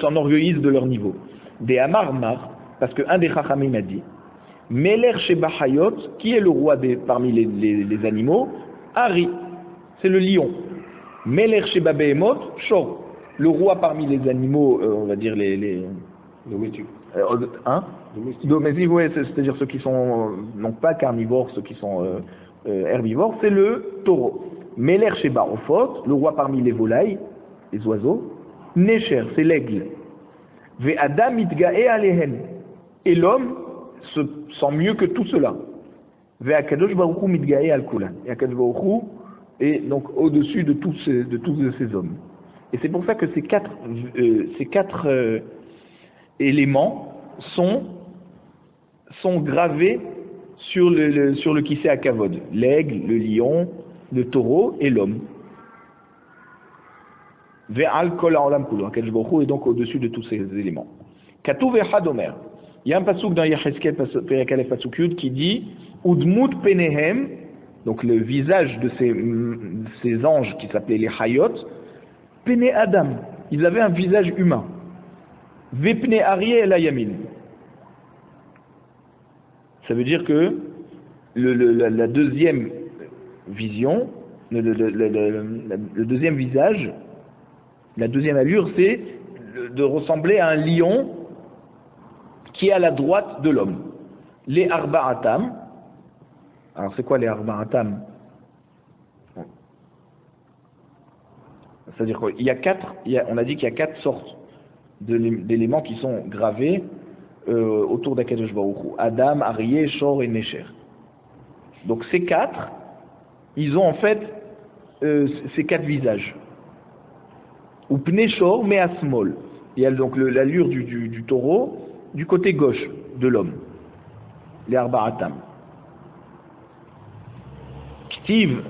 s'enorgueillissent de leur niveau. Des Amar Mar, parce qu'un des Chachamim a dit, Meler Sheba Hayot, qui est le roi parmi les animaux, Ari, c'est le lion. Meler Sheba Behemot, Shor, le roi parmi les animaux, on va dire les domestiques. Hein? Domestiques, ouais, c'est-à-dire ceux qui sont non pas carnivores, ceux qui sont herbivores, c'est le taureau. Meler Sheba Ofot, le roi parmi les volailles, les oiseaux. Necher, c'est l'aigle. Ve Adam itgae alehen, et l'homme se sent mieux que tout cela. Ve Akadosh Baruch Hu mitgae al kulan, et Akadosh Baruch Hu est donc au-dessus de tous ces hommes. Et c'est pour ça que ces quatre éléments sont gravés sur le Kisei Akavod, l'aigle, le lion, le taureau et l'homme. Ve'al kol ha'olam kulo, Akadosh Baruch Hu est donc au-dessus de tous ces éléments. Katuv echad omer, il y a un pasuk dans Yecheskel Perek Aleph pasuk Yud qui dit Udmut penehem, donc le visage de ces anges qui s'appelaient les Hayot, pene Adam, ils avaient un visage humain. Vepne Arié el Yamin. Ça veut dire que la deuxième vision, le deuxième visage, la deuxième allure, c'est de ressembler à un lion qui est à la droite de l'homme. Les Arba'atam. Alors c'est quoi les Arba'atam? C'est-à-dire qu'il y a on a dit qu'il y a 4 sortes d'éléments qui sont gravés autour d'Akadosh Baruch Hu. Adam, Arié, Shor et Necher. Donc ces 4, ils ont en fait ces 4 visages. Ou Pnei Shor, mais à small. Il y a donc l'allure du taureau du côté gauche de l'homme. Les Arba'atam. Ktiv,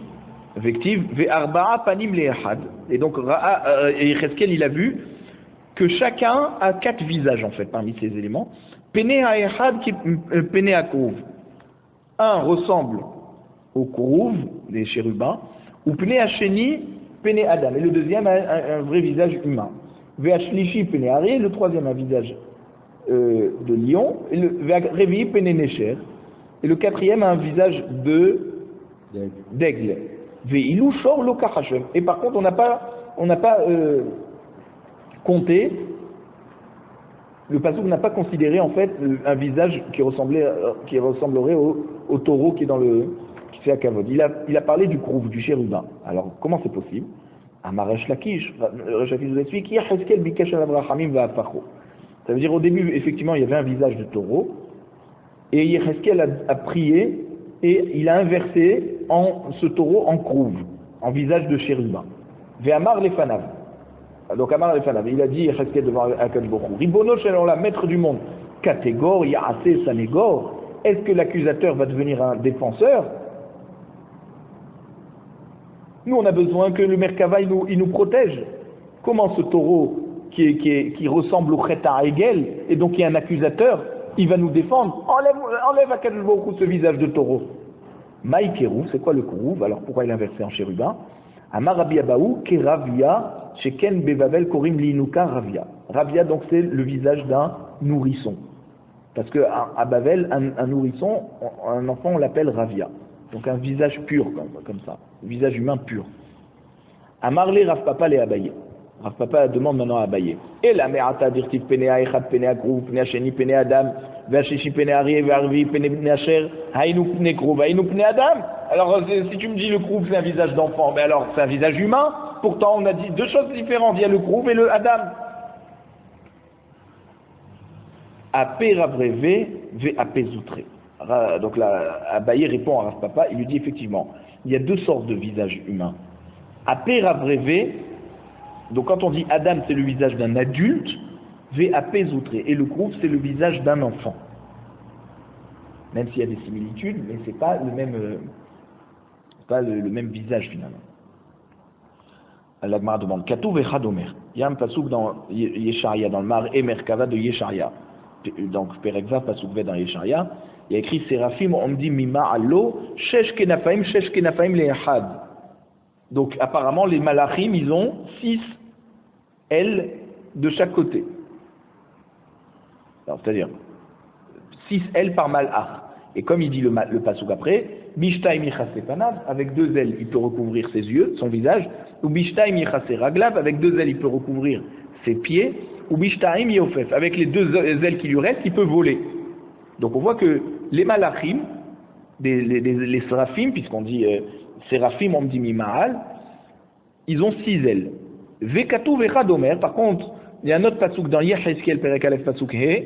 Vektiv, Ve'arba'a panim le'echad. Et donc Yecheskel il a vu que chacun a 4 visages en fait parmi ces éléments. Pene ha'echad qui pene ha'kouv. Un ressemble au kourouv, des chérubins. Ou pene hasheni, pene adam. Et le deuxième a un vrai visage humain. Ve'ashlishi pene ari, le troisième a un visage de lion. Et le ve'revi pene necher. Et le quatrième a un visage d'aigle. Ve'ilu shor lo kachashem. Et par contre, on n'a pas compté, le pasuk n'a pas considéré en fait un visage qui ressemblerait au taureau qui est qui fait à Kavod. Il a parlé du krouv, du chérubin. Alors comment c'est possible? Amaresh Lakish, Resh Lakish vous explique, Yecheskel bikesh al Avrachamim va'afacho. Ça veut dire au début effectivement il y avait un visage de taureau et Yecheskel a prié et il a inversé ce taureau en krouv, en visage de chérubin. Ve'amar lefanav. Donc Amar lefanav, il a dit Yecheskel devant Akadosh Baruch Hu, Ribono shel olam, maître du monde, catégore, Yaaseh sanégor, est-ce que l'accusateur va devenir un défenseur? Nous on a besoin que le Merkava il nous protège. Comment ce taureau qui ressemble au Chet HaEgel et donc qui est un accusateur, il va nous défendre? Enlève à Akadosh Baruch Hu ce visage de taureau. Maï Kerouv, c'est quoi le Kerouv? Alors pourquoi il a inversé en chérubin? Amar Rabbi Abaou, Keravia, Sheken Bevavel Korim Linuka Ravia. Ravia, donc c'est le visage d'un nourrisson. Parce qu'à Bavel, un nourrisson, un enfant, on l'appelle Ravia. Donc un visage pur, comme ça. Un visage humain pur. Amarle Rav Papa les Abaye. Rav Papa demande maintenant à Abaye. Et la me'ata dirtiv penea echad penea grouf, penea sheni penea adam, ve'ashishi penea ari, ve'arvi penea asher, hainu pene grouf, hainu pene adam. Alors si tu me dis le grouf c'est un visage d'enfant, mais alors c'est un visage humain. Pourtant on a dit deux choses différentes. Il y a le grouf et le adam. Apé ravrevé, ve apé zoutré. Donc là, Abaye répond à Rav Papa, il lui dit effectivement, il y a deux sortes de visages humains. Apé ravrevé, donc quand on dit Adam c'est le visage d'un adulte, ve apé zoutré, et le grouf c'est le visage d'un enfant. Même s'il y a des similitudes, mais c'est pas le même visage finalement. L'Agmara demande Katou ve Chadomer. Il y a un pasouk dans Yesharia, dans le Mar et Merkava de Yesharia. Donc Perekva, pasouk ve dans Yesharia. Il y a écrit Séraphim, on me dit Mima allo, Shesh kenafaim le'echad. Donc apparemment les malachim, ils ont 6 ailes de chaque côté. Alors c'est-à-dire 6 ailes par malach. Et comme il dit le pasouk après, Bishtaim yichase panav, avec 2 ailes, il peut recouvrir ses yeux, son visage, ou Bishtaim yichase raglav, avec 2 ailes, il peut recouvrir ses pieds, ou Bishtaim yofef, avec les 2 ailes qui lui restent, il peut voler. Donc on voit que les malachim, les séraphim, puisqu'on dit séraphim, on me dit mima'al, ils ont 6 ailes. Vekatu vechadomer, par contre, il y a un autre pasouk dans Yecheskel Perek Aleph pasouk He,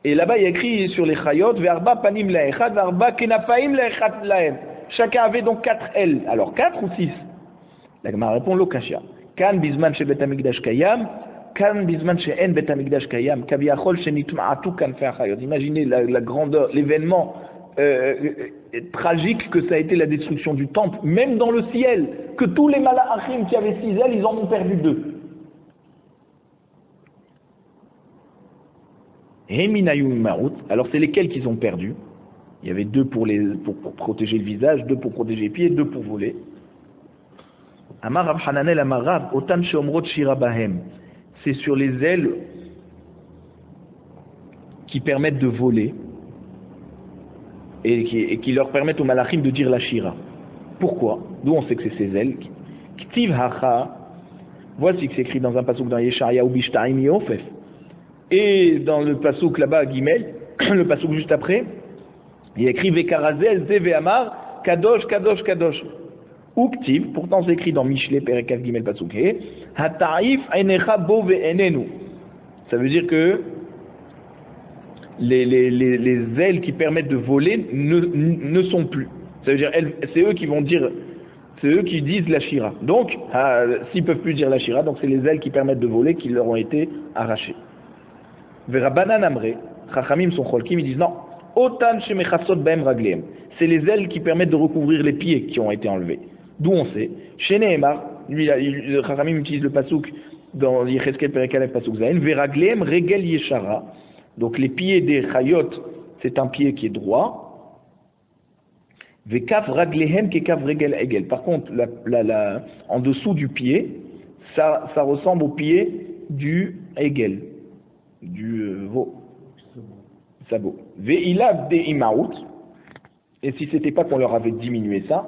et là-bas il y a écrit sur les chayot, ve'arba panim la'echad, ve'arba kenafaim la'echad la'em. Chacun avait donc 4 ailes. Alors 4 ou 6? La Gemara répond l'okashia. Kan bizman she bet hamikdash kayam, kan bizman she en bet hamikdash kayam, kaviachol shenitma'atu kan fe'achayot. Imaginez la grandeur, l'événement tragique que ça a été la destruction du temple, même dans le ciel, que tous les malachim qui avaient 6 ailes, ils en ont perdu 2. Alors c'est lesquels qu'ils ont perdu? Il y avait 2 pour protéger le visage, 2 pour protéger les pieds, 2 pour voler. Amar Rav Hananel Amar Rav, Otan sheomrot shira bahem. C'est sur les ailes qui permettent de voler et qui leur permettent aux malachim de dire la shira. Pourquoi? D'où on sait que c'est ces ailes. Ktiv hacha. Voici que c'est écrit dans un pasouk dans Yesharia ou Bishtaim Yofef. Et dans le pasouk là-bas, Gimel, le pasouk juste après, il y a écrit Vekarazel Zeve Amar, Kadosh, Kadosh, Kadosh. Uktiv, pourtant c'est écrit dans Mishle, Perekav Gimel pasouk He, Hataif Einecha Bo Ve'enenu. Ça veut dire que les ailes qui permettent de voler ne sont plus. Ça veut dire, c'est eux qui vont dire, c'est eux qui disent la shira. Donc, s'ils peuvent plus dire la shira, donc c'est les ailes qui permettent de voler qui leur ont été arrachées. Verabanan Amre, Chachamim sont cholkim, ils disent non, Otan shemechasot baem ragleem. C'est les ailes qui permettent de recouvrir les pieds qui ont été enlevés. D'où on sait, chez Nehemar, Chachamim utilise le pasouk dans Yecheskel Perek Aleph pasouk zayin, Veragleem regel yeshara. Donc les pieds des chayot, c'est un pied qui est droit, Vekaf raglehem kekaf regel egel. Par contre, en dessous du pied, ça ressemble au pied du egel, du veau, sabot. Veilav de imaout. Et si c'était pas qu'on leur avait diminué ça,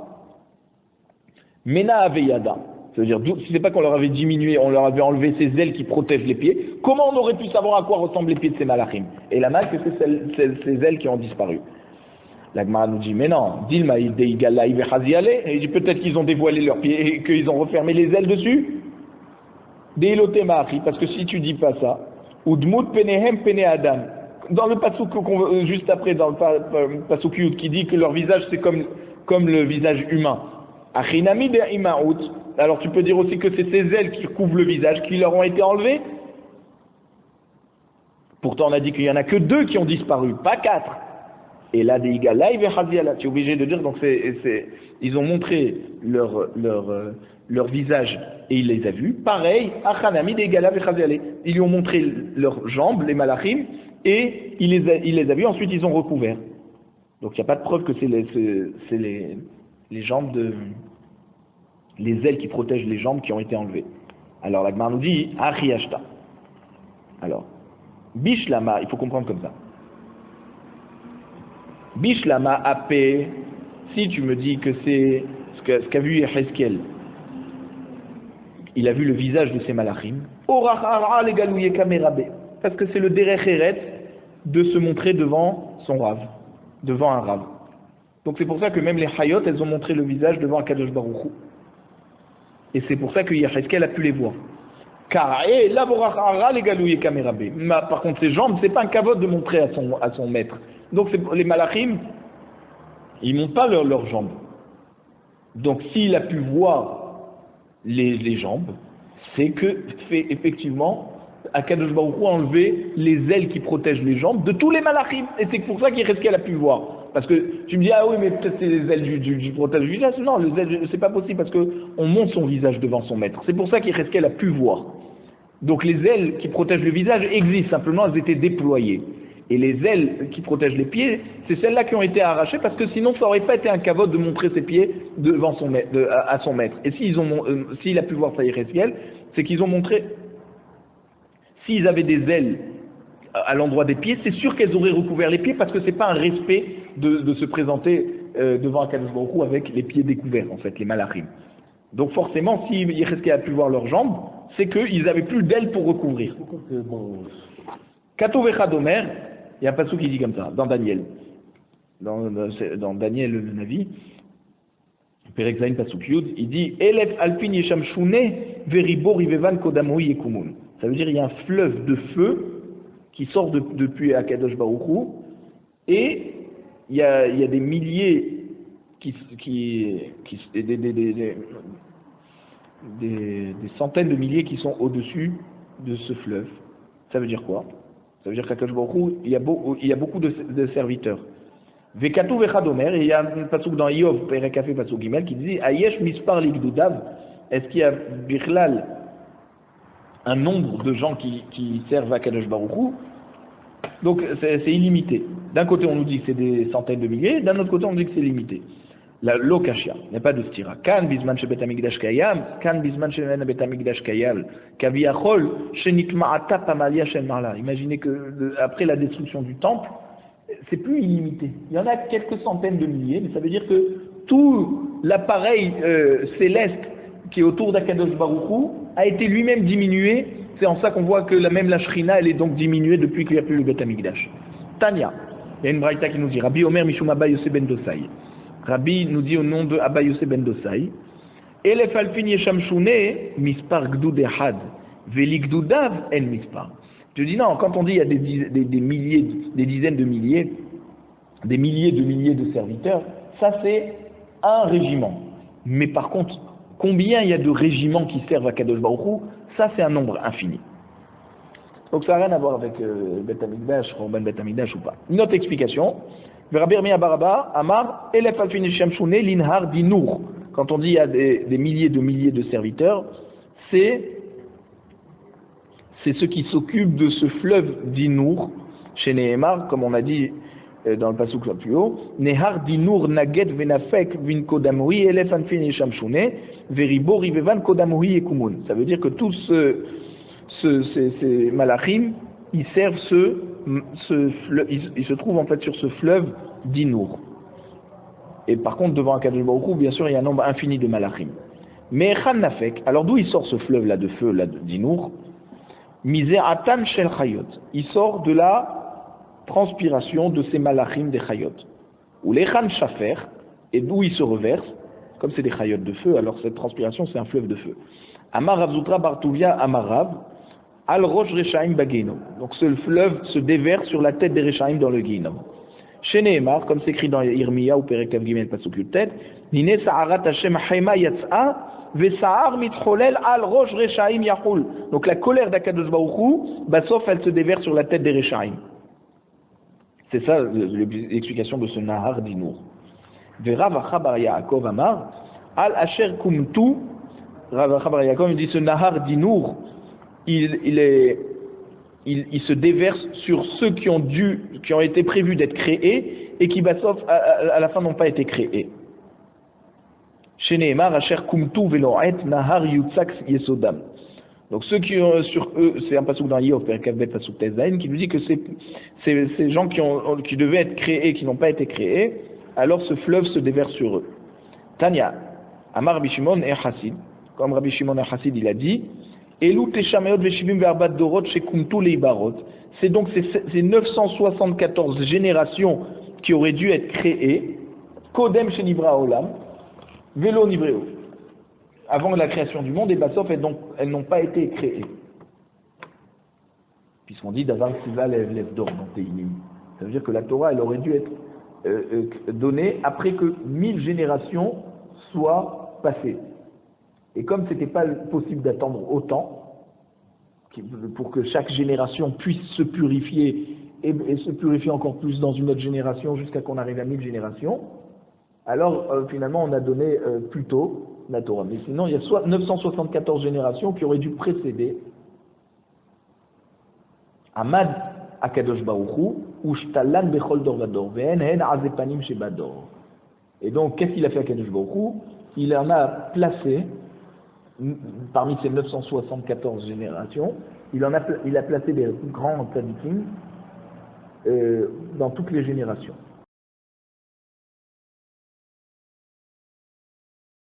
mena aveyada. C'est-à-dire, si c'est pas qu'on leur avait diminué, on leur avait enlevé ces ailes qui protègent les pieds, comment on aurait pu savoir à quoi ressemblent les pieds de ces malachim? Et la mal, que c'est ces ailes qui ont disparu. La Gemara nous dit, mais non, Dilma, et il dit peut-être qu'ils ont dévoilé leurs pieds et qu'ils ont refermé les ailes dessus. Parce que si tu dis pas ça, Udmut penehem pene adam, dans le pasuk juste après, dans le pasuk Yud, qui dit que leur visage c'est comme le visage humain. Achinami de imaout. Alors tu peux dire aussi que c'est ces ailes qui couvrent le visage qui leur ont été enlevées. Pourtant on a dit qu'il y en a que 2 qui ont disparu, pas 4. Et là des Igalaï et Haziala, tu es obligé de dire, donc ils ont montré leur visage et il les a vus. Pareil, Achanami des Igalaï et Haziala, ils lui ont montré leurs jambes, les malachim, et il les a vus, ensuite ils ont recouvert. Donc il n'y a pas de preuve que c'est les jambes les ailes qui protègent les jambes qui ont été enlevées. Alors la Gemara nous dit Achiyashta. Alors, Bishlama, il faut comprendre comme ça. Bishlama apé, si tu me dis que c'est ce qu'a vu Yehezkel, il a vu le visage de ces malachim, parce que c'est le derech eret de se montrer devant son rav, devant un rav. Donc c'est pour ça que même les hayot, elles ont montré le visage devant Akadosh Baruch Hu. Et c'est pour ça que Yehezkel a pu les voir. Car par contre ses jambes, c'est pas un kavod de montrer à son maître. Donc les malachim, ils montent pas leurs jambes. Donc s'il a pu voir les jambes, c'est que effectivement Akadosh Baruch Hu a enlevé les ailes qui protègent les jambes de tous les malachim. Et c'est pour ça qu'Yehezkel a pu voir. Parce que tu me dis, ah oui, mais peut-être c'est les ailes du protège du visage. Non, les ailes, c'est pas possible parce qu'on monte son visage devant son maître. C'est pour ça qu'Yehezkel a pu voir. Donc les ailes qui protègent le visage existent, simplement elles étaient déployées. Et les ailes qui protègent les pieds, c'est celles-là qui ont été arrachées parce que sinon ça n'aurait pas été un kavod de montrer ses pieds devant son maître, à son maître. Et s'il a pu voir ça Yehezkel, c'est qu'ils ont montré, s'ils avaient des ailes à l'endroit des pieds, c'est sûr qu'elles auraient recouvert les pieds parce que c'est pas un respect de se présenter devant Akadosh Baruch Hu avec les pieds découverts, en fait, les malachim. Donc forcément, si Yehezkel a pu voir leurs jambes, c'est qu'ils avaient plus d'ailes pour recouvrir. Kato vechadomer, il y a un passage qui dit comme ça, dans Daniel. Dans Daniel le Navi, Perek Zayin Pasuk Yud, il dit Elef alpin yesham shune veribor ivevan kodamoi yekumun. Ça veut dire il y a un fleuve de feu qui sort depuis Akadosh Baruch Hu, et il y a des milliers des centaines de milliers qui sont au-dessus de ce fleuve. Ça veut dire quoi? Ça veut dire qu'Akadosh Baruch Hu, il y a beaucoup de serviteurs. Vekatu vechadomer, et il y a un pasuk dans Yov, Perek Afé pasuk Gimel, qui dit Ayesh mispar ligdudav, est-ce qu'il y a bichlal un nombre de gens qui servent à Kadosh Baruch Hu? Donc c'est illimité. D'un côté on nous dit que c'est des centaines de milliers, d'un autre côté on nous dit que c'est limité. La lokashia, il n'y a pas de stira. Kan bisman she bet hamikdash kayam, kan bisman she ben bet hamikdash kayal, kaviachol shenitma'ata pamalia shen marla. Imaginez que après la destruction du temple, c'est plus illimité. Il y en a quelques centaines de milliers, mais ça veut dire que tout l'appareil céleste qui est autour d'Akadosh Baruch Hu a été lui-même diminué. C'est en ça qu'on voit que même la Shrina, elle est donc diminuée depuis qu'il n'y a plus le Bet Hamikdash. Tania, il y a une braïta qui nous dit Rabbi Omer Mishum Abba Yosef ben Dosai. Rabbi nous dit au nom de Abba Yosef ben Dosai Elef alpin yesham shune mispar gdud ehad veli gdudav en mispar. Je dis non, quand on dit il y a des milliers, des dizaines de milliers, des milliers de serviteurs, ça c'est un régiment. Mais par contre, combien il y a de régiments qui servent à Kadosh Baruch Hu, ça c'est un nombre infini. Donc ça n'a rien à voir avec Bet Hamikdash, Korban Bet Hamikdash ou pas. Une autre explication, Rabbi Yirmiyah Baraba, Amar, Elef alfin yesham shune linhar dinour. Quand on dit il y a des milliers de serviteurs, c'est ceux qui s'occupent de ce fleuve d'Inour, chez Nehemar, comme on a dit dans le pasuk là plus haut, Nehar dinur naget venafek vin kodamohi elef anfin yeshamshune veribo rivevan kodamohi yekumun. Ça veut dire que tous ces malachim, ils servent ils se trouvent en fait sur ce fleuve d'Inour. Et par contre, devant Akadosh Baruch Hu, bien sûr, il y a un nombre infini de malachim. Mais Echan Nafek, alors d'où il sort ce fleuve là de feu là d'Inour? Mize'atan shel chayot. Il sort de la transpiration de ces malachim des chayot. Ou l'Echan Shafer, et d'où il se reverse, comme c'est des chayot de feu, alors cette transpiration c'est un fleuve de feu. Amar Rav Zutra bar Tuvia Amarav, Al Rosh Reshaim Bageinom. Donc ce fleuve se déverse sur la tête des Reshaim dans le Geinom. Chez Nehemar, comme c'est écrit dans Yirmiya ou Perek Tav Gimel Pasuk Yutet, Nine Sa'arat Hashem Haima Yatsa Vesa'ar Mitcholel Al Rosh Reshaim Yahul. Donc la colère d'Akadosh Baruch Hu, sauf elle se déverse sur la tête des Reshaim. C'est ça l'explication de ce Nahar d'Inour. Verav Acha bar Yaakov Amar Al Asher Kumtu. Rav Acha bar Yaakov il dit ce Nahar d'Inour, il se déverse sur ceux qui ont été prévus d'être créés et qui sauf à la fin n'ont pas été créés. Chez Nehemar, Asher Kumtu Velo'et Nahar Yutzak Yesodam. Donc ceux qui ont sur eux, c'est un pasuk dans Yov, Perkavbet pasuk Tezain, qui nous dit que ces gens qui devaient être créés, qui n'ont pas été créés, alors ce fleuve se déverse sur eux. Tanya, Amar Rabbi Shimon et Chassid, comme Rabbi Shimon et Chassid il a dit, Elou Teshamayot Veshivim Verbat Dorot Shekumtu Leibarot. C'est donc ces 974 générations qui auraient dû être créées, Kodem Shenivra Olam, Velo Nivreo. Avant la création du monde, et sauf elles n'ont pas été créées. Puisqu'on dit Davar Siva Lev Dor dans Teilim. Ça veut dire que la Torah, elle aurait dû être donnée après que 1000 générations soient passées. Et comme ce n'était pas possible d'attendre autant, pour que chaque génération puisse se purifier et se purifier encore plus dans une autre génération jusqu'à qu'on arrive à 1000 générations, alors finalement on a donné plus tôt la Torah. Mais sinon il y a soit 974 générations qui auraient dû précéder Amad Akadosh Baruch Hu Ushtalan Bechol Dor Vador Ve'en Hen Azepanim Shebador. Et donc qu'est-ce qu'il a fait Akadosh Baruch Hu? Il en a placé parmi ces 974 générations, il a placé des grands tzadikim dans toutes les générations.